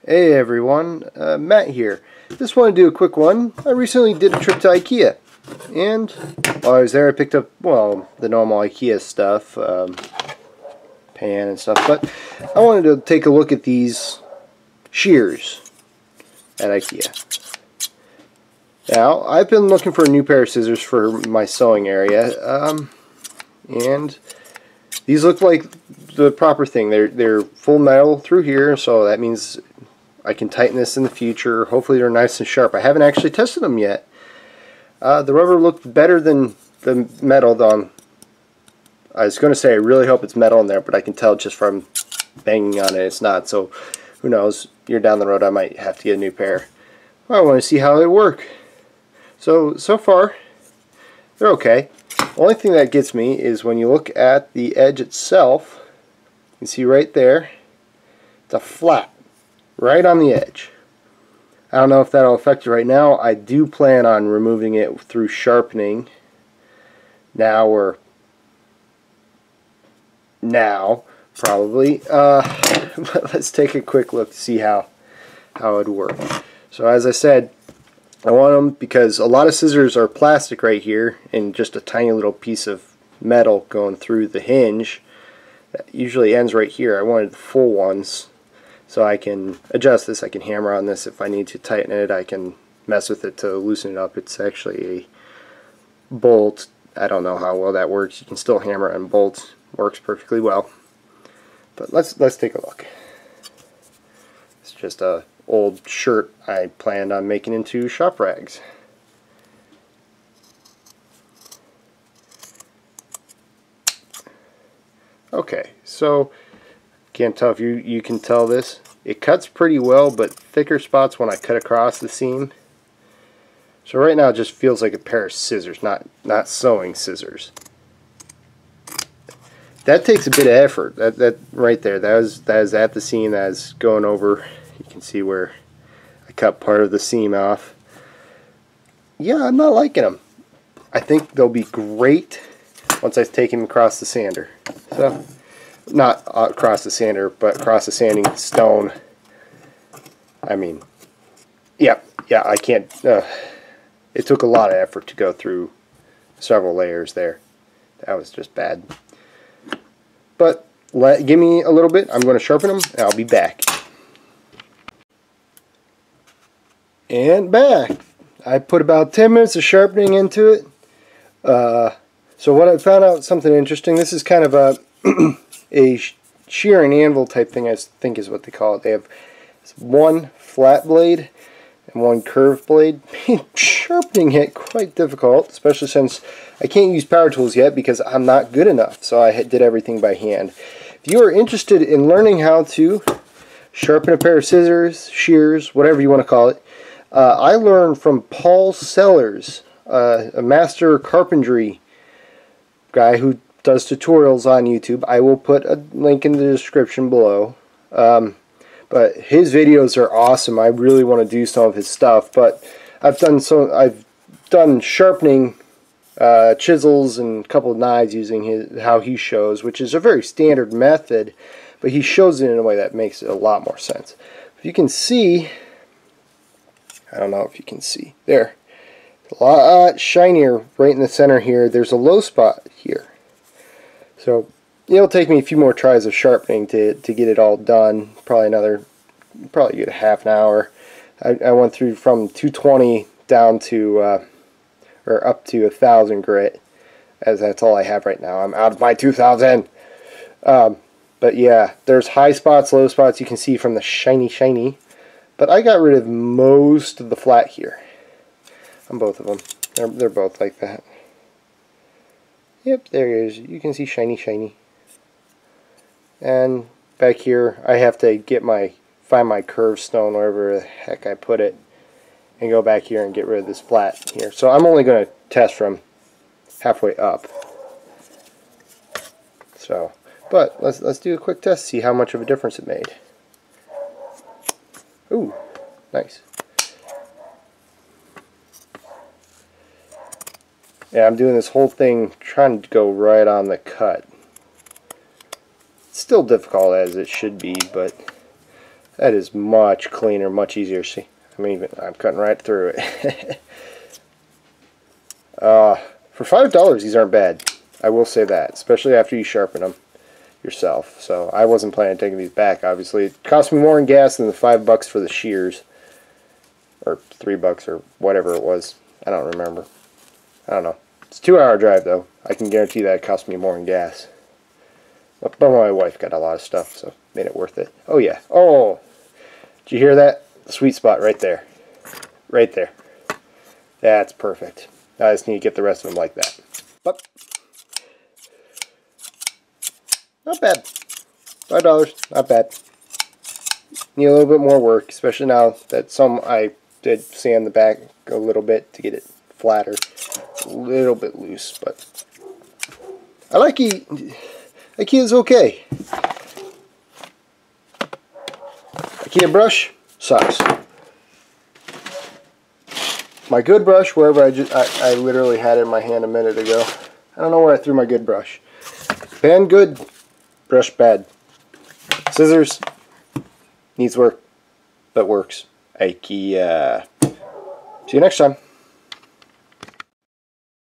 Hey everyone, Matt here. Just want to do a quick one. I recently did a trip to Ikea, and while I was there I picked up, well, the normal Ikea stuff, pan and stuff, but I wanted to take a look at these shears at Ikea. Now, I've been looking for a new pair of scissors for my sewing area, and these look like the proper thing. They're full metal through here, so that means I can tighten this in the future. Hopefully they're nice and sharp. I haven't actually tested them yet. The rubber looked better than the metal on. I was going to say I really hope it's metal in there, but I can tell just from banging on it it's not. So who knows? You're down the road, I might have to get a new pair. Well, I want to see how they work. So far they're okay. The only thing that gets me is when you look at the edge itself. You can see right there, it's a flat right on the edge. I don't know if that'll affect it right now. I do plan on removing it through sharpening now probably. But let's take a quick look to see how it would work. So as I said, I want them because a lot of scissors are plastic right here and just a tiny little piece of metal going through the hinge that usually ends right here. I wanted the full ones so I can adjust this. I can hammer on this if I need to tighten it. I can mess with it to loosen it up. It's actually a bolt. I don't know how well that works. You can still hammer on bolts. Works perfectly well. But let's take a look. It's just a old shirt I planned on making into shop rags. Okay, so can't tell if you can tell this. It cuts pretty well, but thicker spots when I cut across the seam. So right now it just feels like a pair of scissors, not sewing scissors. That takes a bit of effort. That right there, that is at the seam, that is going over. You can see where I cut part of the seam off. Yeah, I'm not liking them. I think they'll be great once I take them across the sander. So, not across the sander, but across the sanding stone. I mean, yeah, I can't. It took a lot of effort to go through several layers there. That was just bad. But give me a little bit. I'm going to sharpen them, and I'll be back. And back. I put about 10 minutes of sharpening into it. So what I found out, something interesting. This is kind of a shear and anvil type thing, I think is what they call it. They have one flat blade and one curved blade. Sharpening it quite difficult, especially since I can't use power tools yet because I'm not good enough. So I did everything by hand. If you are interested in learning how to sharpen a pair of scissors, shears, whatever you want to call it, I learned from Paul Sellers, a master carpentry guy who does tutorials on YouTube. I will put a link in the description below. But his videos are awesome. I really want to do some of his stuff. But I've done sharpening chisels and a couple of knives using how he shows, which is a very standard method. But he shows it in a way that makes it a lot more sense. If you can see, I don't know if you can see there. A lot shinier right in the center here. There's a low spot here. So it'll take me a few more tries of sharpening to get it all done. Probably get a half an hour. I went through from 220 down to or up to 1,000 grit, as that's all I have right now. I'm out of my 2,000. But yeah, there's high spots, low spots. You can see from the shiny. But I got rid of most of the flat here on both of them. They're both like that. Yep, there it is. You can see shiny. And back here, I have to find my curved stone wherever the heck I put it, and go back here and get rid of this flat here. So I'm only going to test from halfway up. So, but let's do a quick test, see how much of a difference it made. Ooh, nice. Yeah, I'm doing this whole thing trying to go right on the cut. It's still difficult as it should be, but That is much cleaner, much easier. See, I'm cutting right through it. For $5, these aren't bad. I will say that, especially after you sharpen them yourself. So I wasn't planning on taking these back. Obviously, it cost me more in gas than the $5 for the shears, or $3 or whatever it was. I don't remember. I don't know. It's a 2-hour drive though. I can guarantee that it cost me more in gas. But my wife got a lot of stuff, so made it worth it. Oh yeah. Oh, did you hear that? Sweet spot right there. Right there. That's perfect. I just need to get the rest of them like that. But not bad. $5, not bad. Need a little bit more work, especially now that I did sand the back a little bit to get it flatter. A little bit loose, but I like it. Ikea's okay. Ikea brush sucks. My good brush, wherever I literally had it in my hand a minute ago. I don't know where I threw my good brush. Pen good, brush bad. Scissors needs work, but works. Ikea. See you next time.